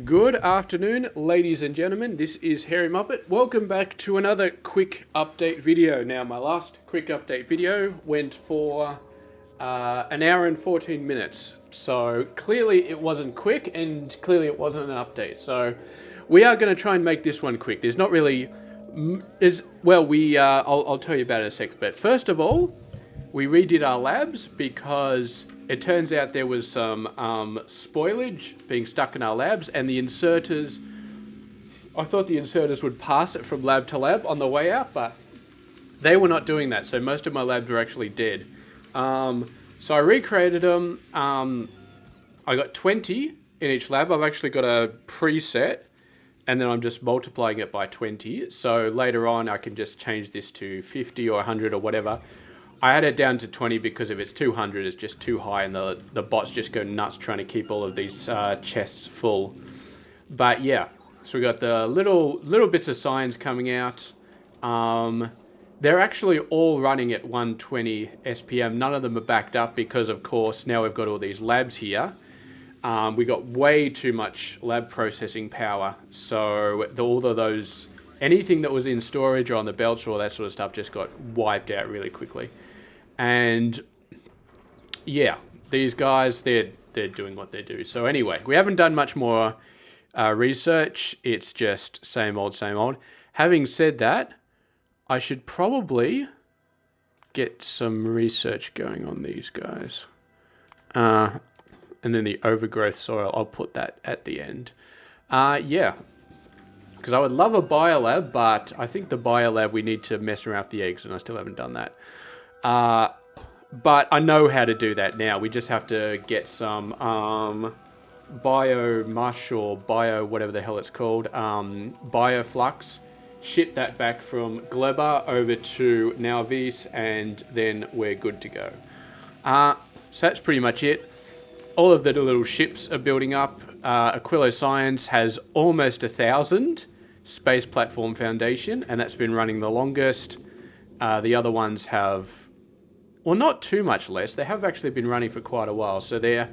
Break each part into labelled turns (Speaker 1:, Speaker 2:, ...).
Speaker 1: Good afternoon, ladies and gentlemen. This is Hairymuppet. Welcome back to another quick update video. Now, my last quick update video went for an hour and 14 minutes. So clearly it wasn't quick, and clearly it wasn't an update. So we are going to try and make this one quick. There's not really... I'll tell you about it in a sec. But first of all, we redid our labs because it turns out there was some spoilage being stuck in our labs, and the inserters, I thought the inserters would pass it from lab to lab on the way out, but they were not doing that, so most of my labs were actually dead. So I recreated them. I got 20 in each lab. I've actually got a preset, and then I'm just multiplying it by 20. So later on, I can just change this to 50 or 100 or whatever. I had it down to 20 because if it's 200, it's just too high, and the bots just go nuts trying to keep all of these chests full. But yeah, so we got the little bits of signs coming out. They're actually all running at 120 SPM. None of them are backed up because, of course, now we've got all these labs here. We got way too much lab processing power, so all of those, anything that was in storage or on the belts or all that sort of stuff just got wiped out really quickly. And yeah, these guys, they're doing what they do. So anyway, we haven't done much more research. It's just same old, same old. Having said that, I should probably get some research going on these guys. And then the overgrowth soil, I'll put that at the end. Yeah, because I would love a biolab, but I think the biolab, we need to mess around with the eggs, and I still haven't done that. But I know how to do that now. We just have to get some bio mush or bio whatever the hell it's called, bioflux, ship that back from Gleba over to Nalvis, and then we're good to go. So that's pretty much it. All of the little ships are building up. Aquilo Science has almost 1,000 Space Platform Foundation, and that's been running the longest. The other ones have, well, not too much less. They have actually been running for quite a while, so they're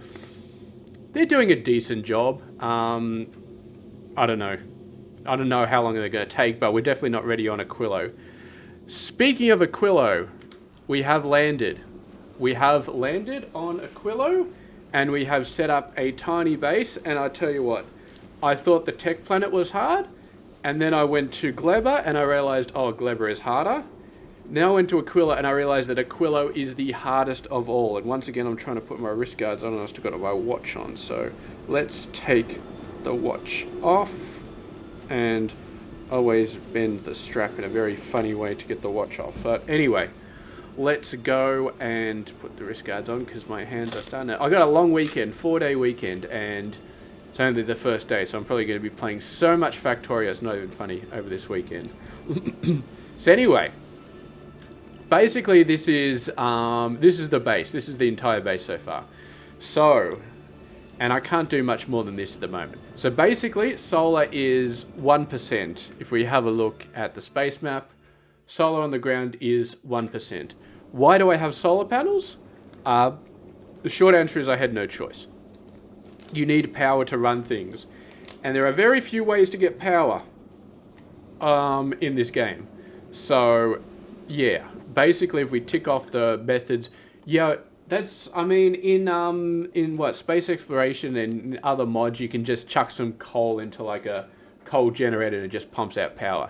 Speaker 1: doing a decent job. I don't know how long they're going to take, but we're definitely not ready on Aquilo. Speaking of Aquilo, we have landed. We have landed on Aquilo, and we have set up a tiny base. And I tell you what, I thought the tech planet was hard, and then I went to Gleba, and I realized, oh, Gleba is harder. Now I went to Aquilo, and I realized that Aquilo is the hardest of all. And once again, I'm trying to put my wrist guards on, and I've still got my watch on. So let's take the watch off, and always bend the strap in a very funny way to get the watch off. But anyway, let's go and put the wrist guards on because my hands are starting to... I got a long weekend, 4-day weekend, and it's only the first day, so I'm probably going to be playing so much Factorio, it's not even funny, over this weekend. So anyway, basically this is the base. This is the entire base so far. So, and I can't do much more than this at the moment. So basically, solar is 1%. If we have a look at the space map, solar on the ground is 1%. Why do I have solar panels? The short answer is I had no choice. You need power to run things. And there are very few ways to get power in this game. So, yeah. Basically, if we tick off the methods, yeah, that's, I mean, in what, space exploration and other mods, you can just chuck some coal into like a coal generator and it just pumps out power.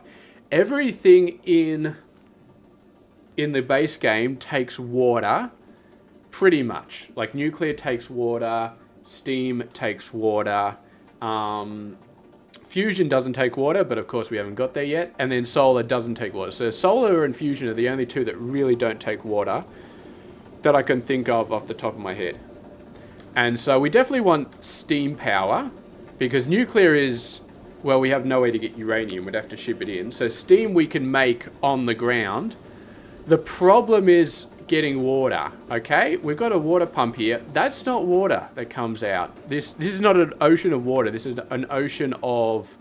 Speaker 1: Everything in the base game takes water, pretty much. Like nuclear takes water, steam takes water, fusion doesn't take water, but of course we haven't got there yet, and then solar doesn't take water. So solar and fusion are the only two that really don't take water that I can think of off the top of my head. And so we definitely want steam power, because nuclear is... well, we have no way to get uranium. We'd have to ship it in. So steam we can make on the ground. The problem is getting water, okay? We've got a water pump here. That's not water that comes out. This is not an ocean of water. This is an ocean of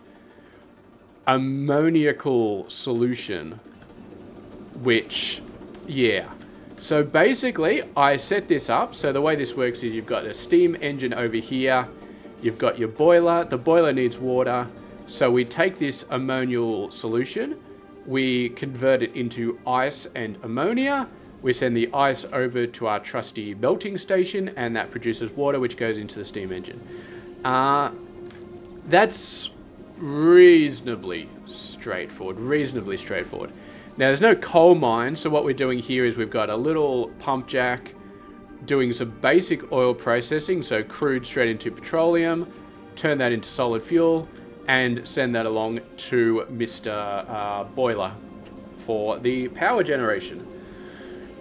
Speaker 1: ammoniacal solution, which, yeah. So basically, I set this up. So the way this works is you've got a steam engine over here. You've got your boiler. The boiler needs water. So we take this ammonial solution, we convert it into ice and ammonia. We send the ice over to our trusty melting station, and that produces water, which goes into the steam engine. That's reasonably straightforward. Now, there's no coal mine, so what we're doing here is we've got a little pump jack doing some basic oil processing, so crude straight into petroleum, turn that into solid fuel, and send that along to Mr. Boiler for the power generation.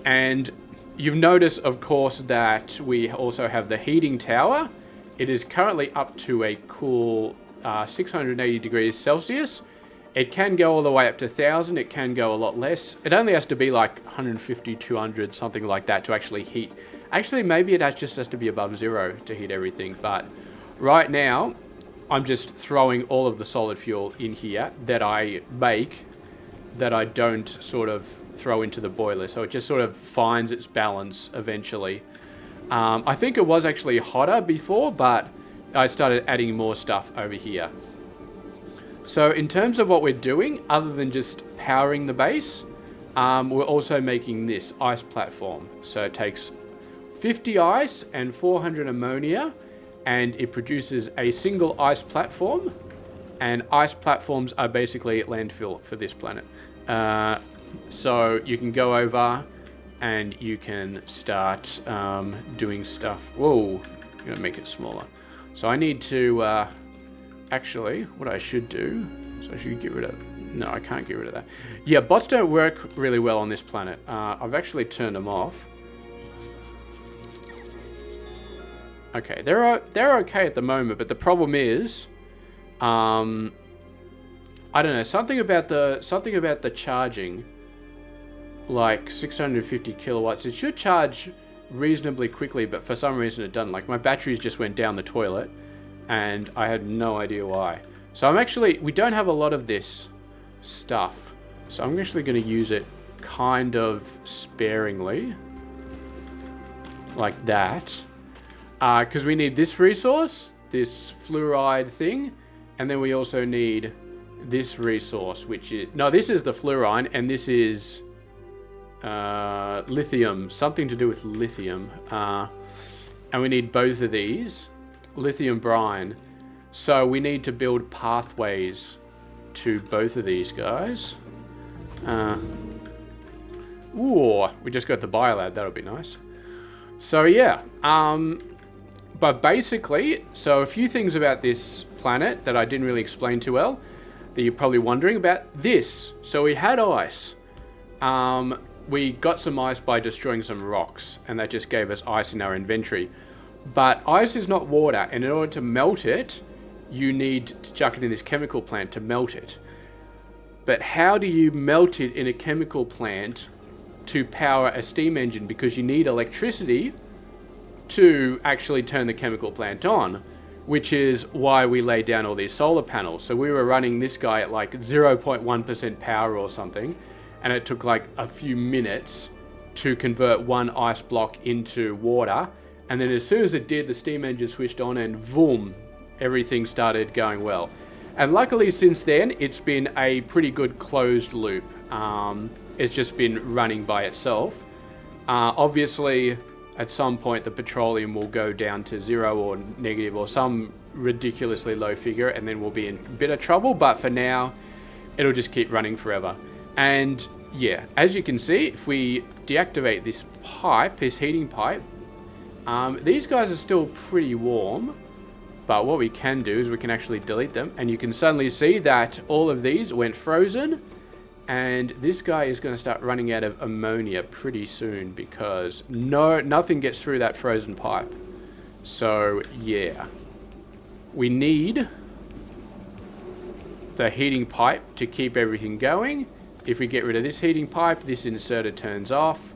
Speaker 1: And you've noticed, of course, that we also have the heating tower. It is currently up to a cool 680 degrees Celsius. It can go all the way up to 1,000. It can go a lot less. It only has to be like 150, 200, something like that to actually heat. Actually, maybe it just has to be above zero to heat everything. But right now, I'm just throwing all of the solid fuel in here that I make, that I don't sort of throw into the boiler. So it just sort of finds its balance eventually. I think it was actually hotter before, but I started adding more stuff over here. So in terms of what we're doing, other than just powering the base, we're also making this ice platform. So it takes 50 ice and 400 ammonia, and it produces a single ice platform. And ice platforms are basically landfill for this planet. So you can go over and you can start doing stuff. Whoa, I'm gonna make it smaller. So I need to, actually, what I should do, so I should get rid of, no, I can't get rid of that. Yeah, bots don't work really well on this planet. I've actually turned them off. Okay, they're okay at the moment, but the problem is, I don't know, something about the charging, like 650 kilowatts. It should charge reasonably quickly, but for some reason it doesn't. Like my batteries just went down the toilet, and I had no idea why. So we don't have a lot of this stuff, so I'm actually going to use it kind of sparingly, like that, because we need this resource, this fluoride thing, and then we also need this resource, which is, no, this is the fluorine, and this is lithium, something to do with lithium, and we need both of these, lithium brine. So we need to build pathways to both of these guys. Ooh, we just got the biolab, that'll be nice. So yeah, but basically, so a few things about this planet that I didn't really explain too well, that you're probably wondering about. This, so we had ice. We got some ice by destroying some rocks, and that just gave us ice in our inventory. But ice is not water, and in order to melt it, you need to chuck it in this chemical plant to melt it. But how do you melt it in a chemical plant to power a steam engine? Because you need electricity to actually turn the chemical plant on, which is why we laid down all these solar panels. So we were running this guy at like 0.1% power or something, and it took like a few minutes to convert one ice block into water. And then as soon as it did, the steam engine switched on, and boom, everything started going well. And luckily since then, it's been a pretty good closed loop. It's just been running by itself. Obviously, at some point, the petroleum will go down to 0 or negative or some ridiculously low figure, and then we'll be in a bit of trouble. But for now, it'll just keep running forever. And yeah, as you can see, if we deactivate this pipe, this heating pipe, these guys are still pretty warm. But what we can do is we can actually delete them, and you can suddenly see that all of these went frozen, and this guy is going to start running out of ammonia pretty soon because nothing gets through that frozen pipe. So yeah, we need the heating pipe to keep everything going. If we get rid of this heating pipe, this inserter turns off,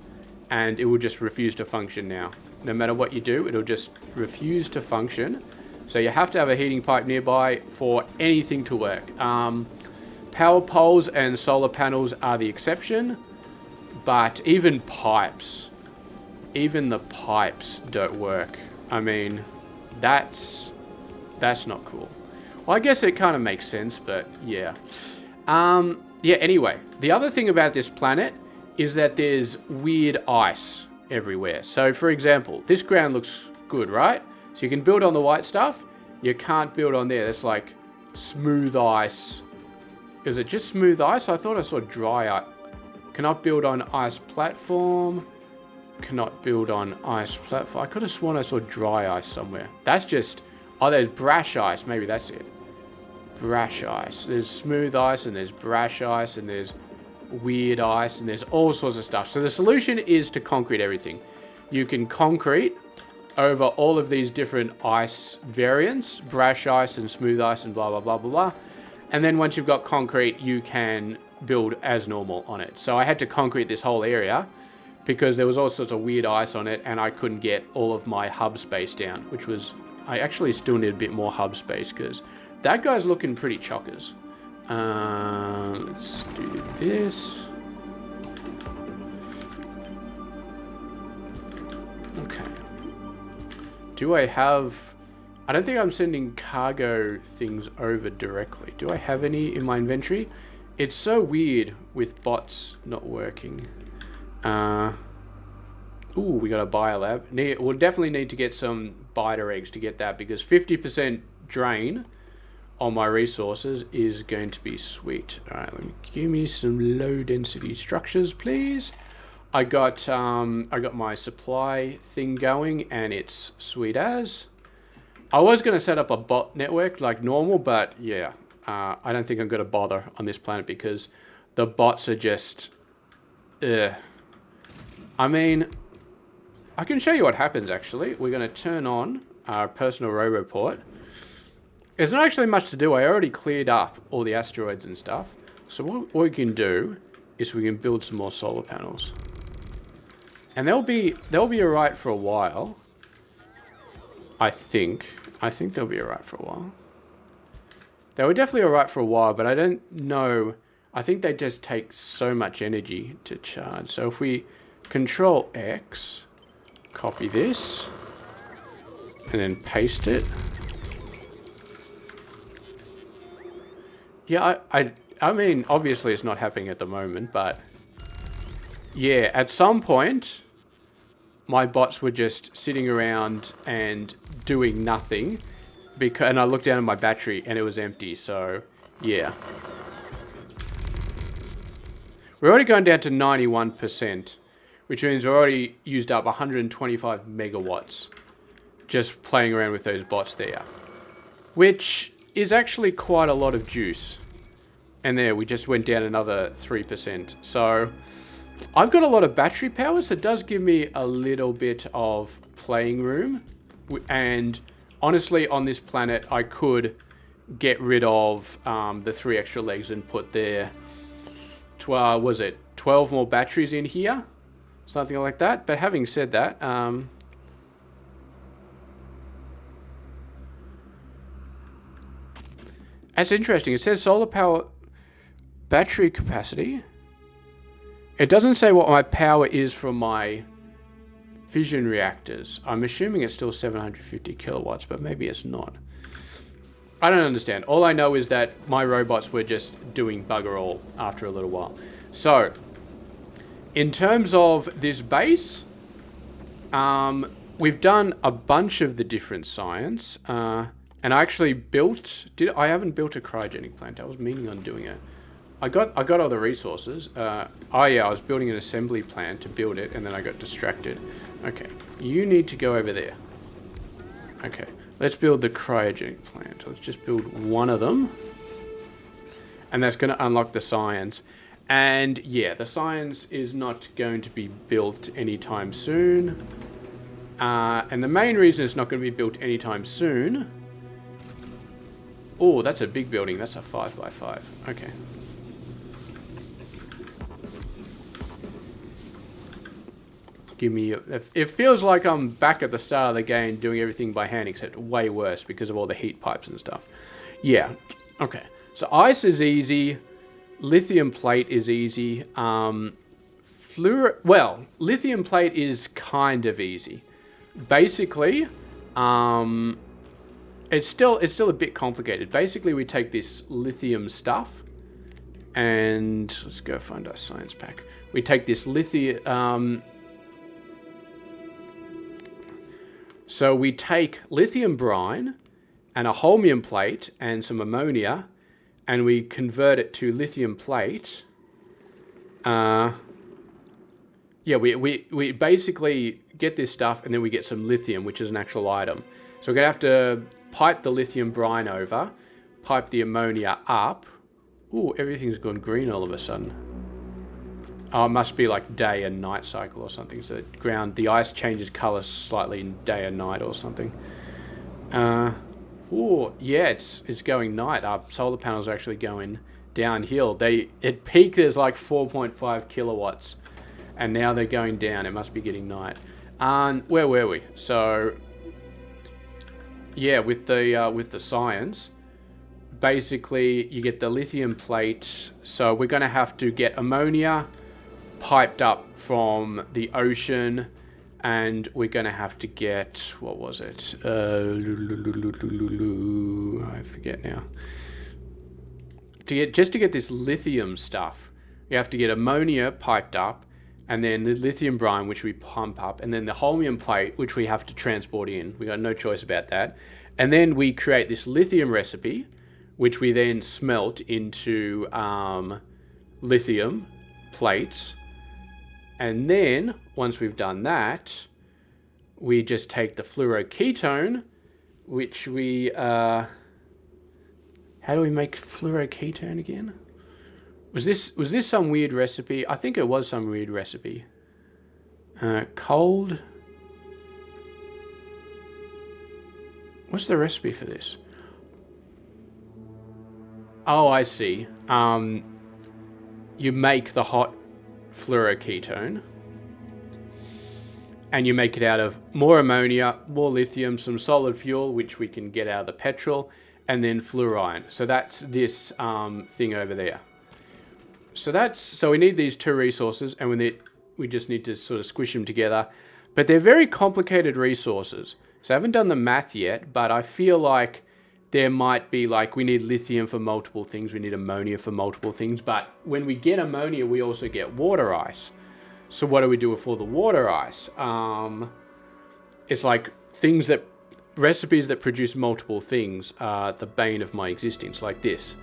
Speaker 1: and it will just refuse to function now. No matter what you do, it'll just refuse to function. So you have to have a heating pipe nearby for anything to work. Power poles and solar panels are the exception, but even the pipes don't work. I mean, that's That's not cool. Well, I guess it kind of makes sense, but yeah. Yeah, anyway. The other thing about this planet is that there's weird ice everywhere. So, for example, this ground looks good, right? So you can build on the white stuff. You can't build on there. That's like smooth ice. Is it just smooth ice? I thought I saw dry ice. Cannot build on ice platform. Cannot build on ice platform. I could have sworn I saw dry ice somewhere. That's just... Oh, there's brash ice. Maybe that's it. Brash ice. There's smooth ice and there's brash ice and there's weird ice and there's all sorts of stuff. So the solution is to concrete everything. You can concrete over all of these different ice variants. Brash ice and smooth ice and blah, blah, blah, blah, blah. And then once you've got concrete, you can build as normal on it. So I had to concrete this whole area because there was all sorts of weird ice on it and I couldn't get all of my hub space down, which was... I actually still need a bit more hub space because that guy's looking pretty chockers. Let's do this. Okay. Do I have... I don't think I'm sending cargo things over directly. Do I have any in my inventory? It's so weird with bots not working. Ooh, we got a biolab. We'll definitely need to get some biter eggs to get that because 50% drain on my resources is going to be sweet. All right, give me some low density structures, please. I got my supply thing going and it's sweet as. I was going to set up a bot network like normal, but yeah, I don't think I'm going to bother on this planet because the bots are just... I mean, I can show you what happens actually. We're going to turn on our personal roboport. There's not actually much to do. I already cleared up all the asteroids and stuff. So what we can do is we can build some more solar panels. And they'll be alright for a while. I think they'll be alright for a while. They were definitely alright for a while, but I don't know. I think they just take so much energy to charge. So if we Control X, copy this, and then paste it. Yeah, I mean, obviously it's not happening at the moment, but yeah, at some point, my bots were just sitting around and doing nothing, and I looked down at my battery and it was empty, so yeah. We're already going down to 91%, which means we've already used up 125 megawatts just playing around with those bots there, which is actually quite a lot of juice. And there, we just went down another 3%. So I've got a lot of battery power, so it does give me a little bit of playing room. And honestly, on this planet, I could get rid of the 3 extra legs and put there, 12 more batteries in here? Something like that. But having said that, that's interesting. It says solar power battery capacity. It doesn't say what my power is from my fission reactors. I'm assuming it's still 750 kilowatts, but maybe it's not. I don't understand. All I know is that my robots were just doing bugger all after a little while. So, in terms of this base, we've done a bunch of the different science. And I actually built... I haven't built a cryogenic plant. I was meaning on doing it. I got all the resources. Oh yeah, I was building an assembly plant to build it, and then I got distracted. Okay, you need to go over there. Okay, let's build the cryogenic plant. Let's just build one of them. And that's going to unlock the science. And yeah, the science is not going to be built anytime soon. And the main reason it's not going to be built anytime soon... Oh, that's a big building. That's a 5x5. Okay. Give me... It feels like I'm back at the start of the game doing everything by hand, except way worse because of all the heat pipes and stuff. Yeah. Okay. So ice is easy. Lithium plate is easy. Lithium plate is kind of easy. Basically, It's still a bit complicated. Basically, we take this lithium stuff, and let's go find our science pack. We take this lithium. So we take lithium brine and a holmium plate and some ammonia, and we convert it to lithium plate. Yeah, we basically get this stuff, and then we get some lithium, which is an actual item. So we're going to have to pipe the lithium brine over, pipe the ammonia up. Ooh, everything's gone green all of a sudden. Oh, it must be like day and night cycle or something. So the ice changes color slightly in day and night or something. Ooh, yeah, it's going night. Our solar panels are actually going downhill. At peak there's like 4.5 kilowatts, and now they're going down. It must be getting night. Where were we? So yeah, with the science, basically you get the lithium plate. So we're going to have to get ammonia piped up from the ocean, and we're going to have to get, what was it? I forget now. To get this lithium stuff, you have to get ammonia piped up, and then the lithium brine, which we pump up, and then the holmium plate, which we have to transport in. We got no choice about that. And then we create this lithium recipe, which we then smelt into lithium plates. And then, once we've done that, we just take the fluoroketone, which we... how do we make fluoroketone again? Was this some weird recipe? I think it was some weird recipe. Cold... What's the recipe for this? Oh, I see. You make the hot fluoroketone, and you make it out of more ammonia, more lithium, some solid fuel, which we can get out of the petrol, and then fluorine. So that's this thing over there. So we need these two resources, and we just need to sort of squish them together. But they're very complicated resources. So I haven't done the math yet, but I feel like there might be like, we need lithium for multiple things, we need ammonia for multiple things, but when we get ammonia, we also get water ice. So what do we do with all the water ice? It's like recipes that produce multiple things are the bane of my existence, like this.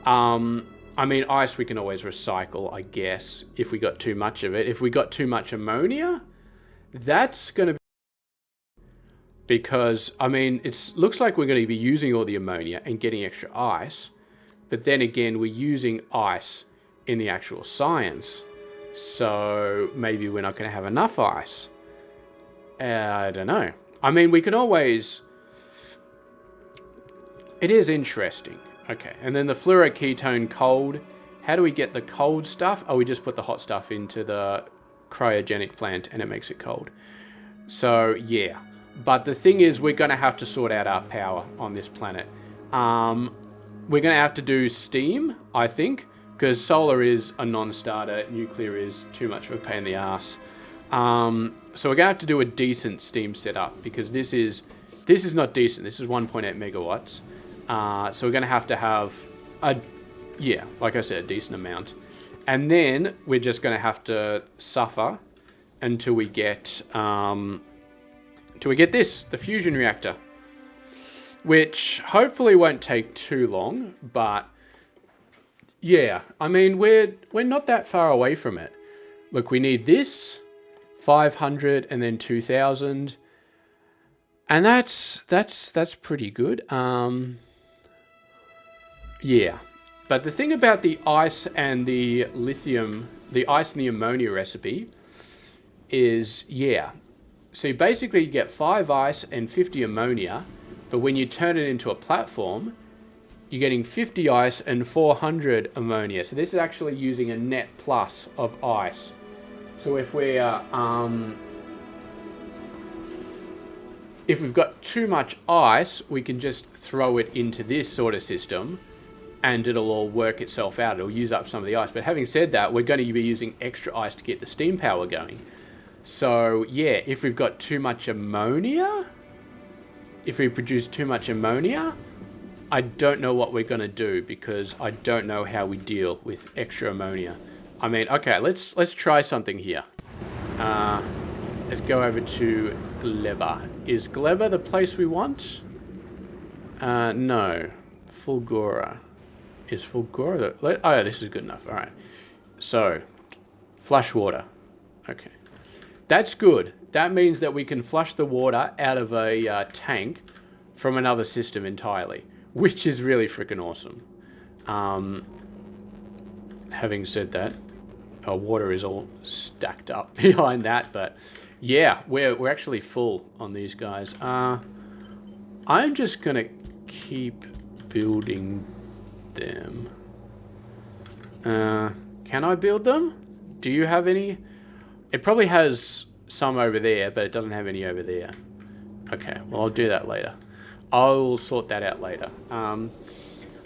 Speaker 1: I mean, ice we can always recycle, I guess, if we got too much of it. If we got too much ammonia, that's going to be... Because, I mean, it looks like we're going to be using all the ammonia and getting extra ice. But then again, we're using ice in the actual science. So maybe we're not going to have enough ice. I don't know. I mean, we can always... It is interesting. Okay, and then the fluoroketone cold. How do we get the cold stuff? Oh, we just put the hot stuff into the cryogenic plant and it makes it cold. So, yeah. But the thing is, we're going to have to sort out our power on this planet. We're going to have to do steam, I think, because solar is a non-starter, nuclear is too much of a pain in the ass. So we're going to have to do a decent steam setup, because this is not decent. This is 1.8 megawatts. So we're going to have like I said, a decent amount. And then we're just going to have to suffer until we get... the fusion reactor, which hopefully won't take too long, but yeah, I mean, we're not that far away from it. Look, we need this 500 and then 2000, and that's pretty good. Yeah, but the thing about the ice and the lithium, the ice and the ammonia recipe is, yeah. So basically you get 5 ice and 50 ammonia, but when you turn it into a platform, you're getting 50 ice and 400 ammonia. So this is actually using a net plus of ice. So if we've got too much ice, we can just throw it into this sort of system and it'll all work itself out. It'll use up some of the ice. But having said that, we're going to be using extra ice to get the steam power going. So, yeah, if we've got too much ammonia, if we produce too much ammonia, I don't know what we're going to do, because I don't know how we deal with extra ammonia. I mean, okay, let's try something here. Let's go over to Gleba. Is Gleba the place we want? No. Fulgora. Is Fulgora the... Oh, yeah, this is good enough. All right. So, flush water. Okay. That's good. That means that we can flush the water out of a tank from another system entirely, which is really freaking awesome. Having said that, our water is all stacked up behind that, but yeah, we're actually full on these guys. I'm just gonna keep building them. Can I build them? Do you have any? It probably has some over there, but it doesn't have any over there. Okay, well, I'll do that later. I'll sort that out later.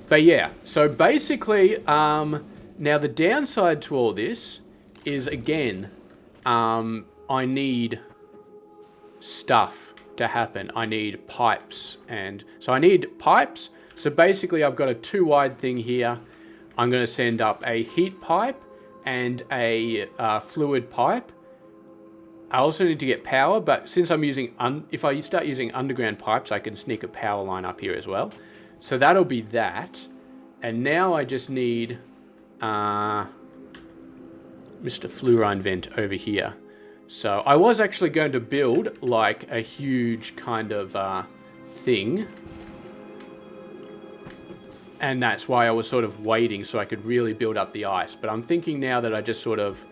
Speaker 1: But yeah, so basically, now the downside to all this is, again, I need stuff to happen. I need pipes, and so I need pipes. So basically, I've got a 2-wide thing here. I'm going to send up a heat pipe and a fluid pipe. I also need to get power, but since I'm using, if I start using underground pipes, I can sneak a power line up here as well. So that'll be that. And now I just need Mr. Fluorine vent over here. So I was actually going to build like a huge kind of thing. And that's why I was sort of waiting so I could really build up the ice. But I'm thinking now that I just sort of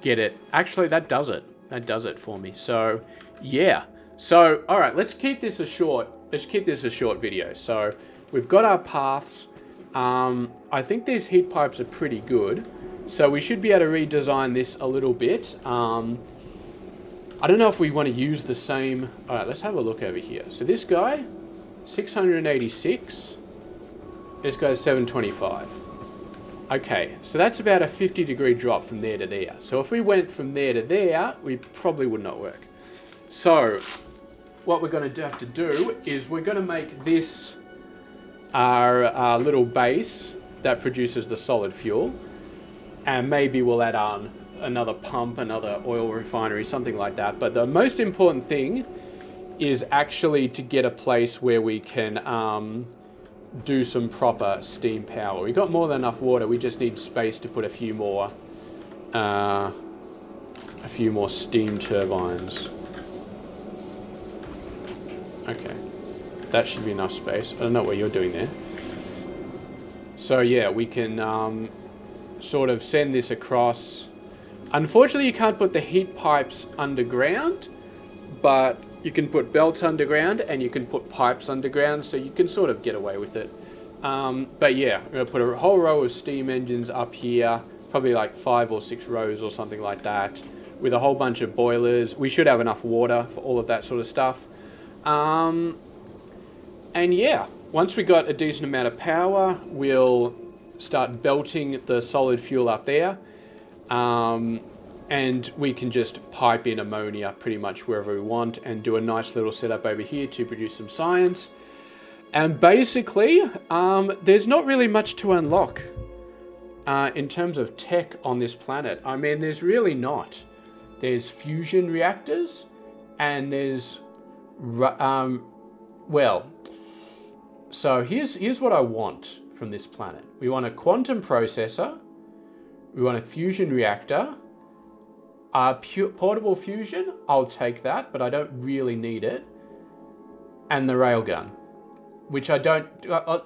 Speaker 1: get it. Actually, that does it. That does it for me. So, yeah. So, all right, let's keep this a short video. So, we've got our paths. I think these heat pipes are pretty good. So, we should be able to redesign this a little bit. I don't know if we want to use the same. All right, let's have a look over here. So, this guy, 686. This guy's 725. Okay, so that's about a 50-degree drop from there to there. So if we went from there to there, we probably would not work. So what we're going to have to do is we're going to make this our little base that produces the solid fuel. And maybe we'll add on another pump, another oil refinery, something like that. But the most important thing is actually to get a place where we can do some proper steam power. We've got more than enough water. We just need space to put a few more steam turbines. Okay, that should be enough space. I don't know what you're doing there. So yeah, we can sort of send this across. Unfortunately, you can't put the heat pipes underground, but you can put belts underground and you can put pipes underground, so you can sort of get away with it. But yeah, we're going to put a whole row of steam engines up here, probably like 5 or 6 rows or something like that, with a whole bunch of boilers. We should have enough water for all of that sort of stuff. And yeah, once we got a decent amount of power, we'll start belting the solid fuel up there. And we can just pipe in ammonia pretty much wherever we want and do a nice little setup over here to produce some science. And basically, there's not really much to unlock in terms of tech on this planet. I mean, there's really not. There's fusion reactors and there's... well, so here's what I want from this planet. We want a quantum processor. We want a fusion reactor. Portable fusion, I'll take that, but I don't really need it. And the railgun, which I don't...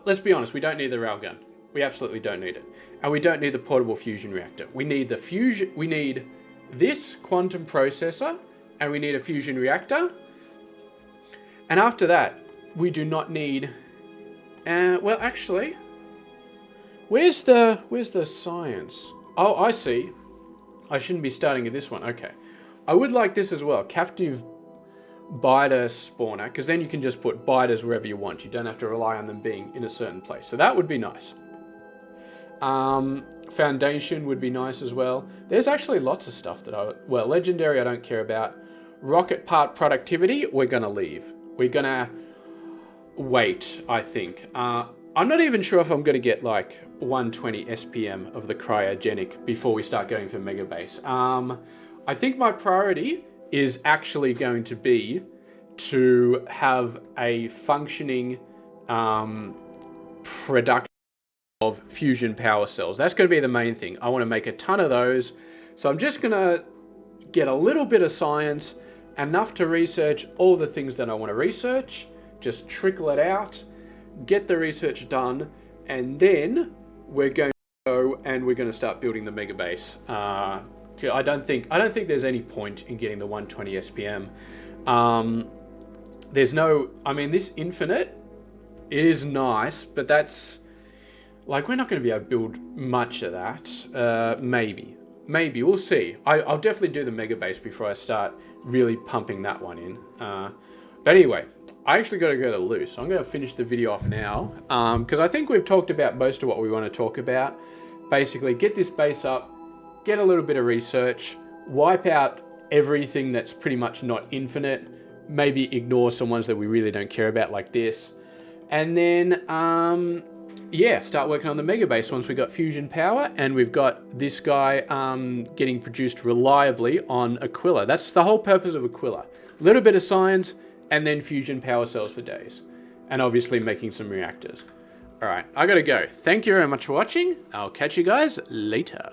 Speaker 1: let's be honest, we don't need the railgun. We absolutely don't need it. And we don't need the portable fusion reactor. We need the fusion... We need this quantum processor, and we need a fusion reactor. And after that, we do not need... well, actually... Where's the science? Oh, I see. I shouldn't be starting at this one. Okay. I would like this as well. Captive biter spawner, because then you can just put biters wherever you want. You don't have to rely on them being in a certain place. So that would be nice. Foundation would be nice as well. There's actually lots of stuff that well, legendary I don't care about. Rocket part productivity, we're going to leave. we're gonna wait, I think. I'm not even sure if I'm gonna get like 120 SPM of the cryogenic before we start going for Megabase. I think my priority is actually going to be to have a functioning production of fusion power cells. That's going to be the main thing. I want to make a ton of those. So I'm just going to get a little bit of science, enough to research all the things that I want to research, just trickle it out, get the research done, and then we're going to go and we're going to start building the Megabase. I don't think there's any point in getting the 120 SPM. There's no, I mean, this infinite is nice, but that's like, we're not going to be able to build much of that. Maybe we'll see. I'll definitely do the Megabase before I start really pumping that one in. But anyway, I actually got to go to loo, so I'm going to finish the video off now, because I think we've talked about most of what we want to talk about. Basically, get this base up, get a little bit of research, wipe out everything that's pretty much not infinite, maybe ignore some ones that we really don't care about like this, and then yeah, start working on the Megabase once we've got fusion power and we've got this guy getting produced reliably on Aquilo. That's the whole purpose of Aquilo. A little bit of science and then fusion power cells for days, and obviously making some reactors. All right, I gotta go. Thank you very much for watching. I'll catch you guys later.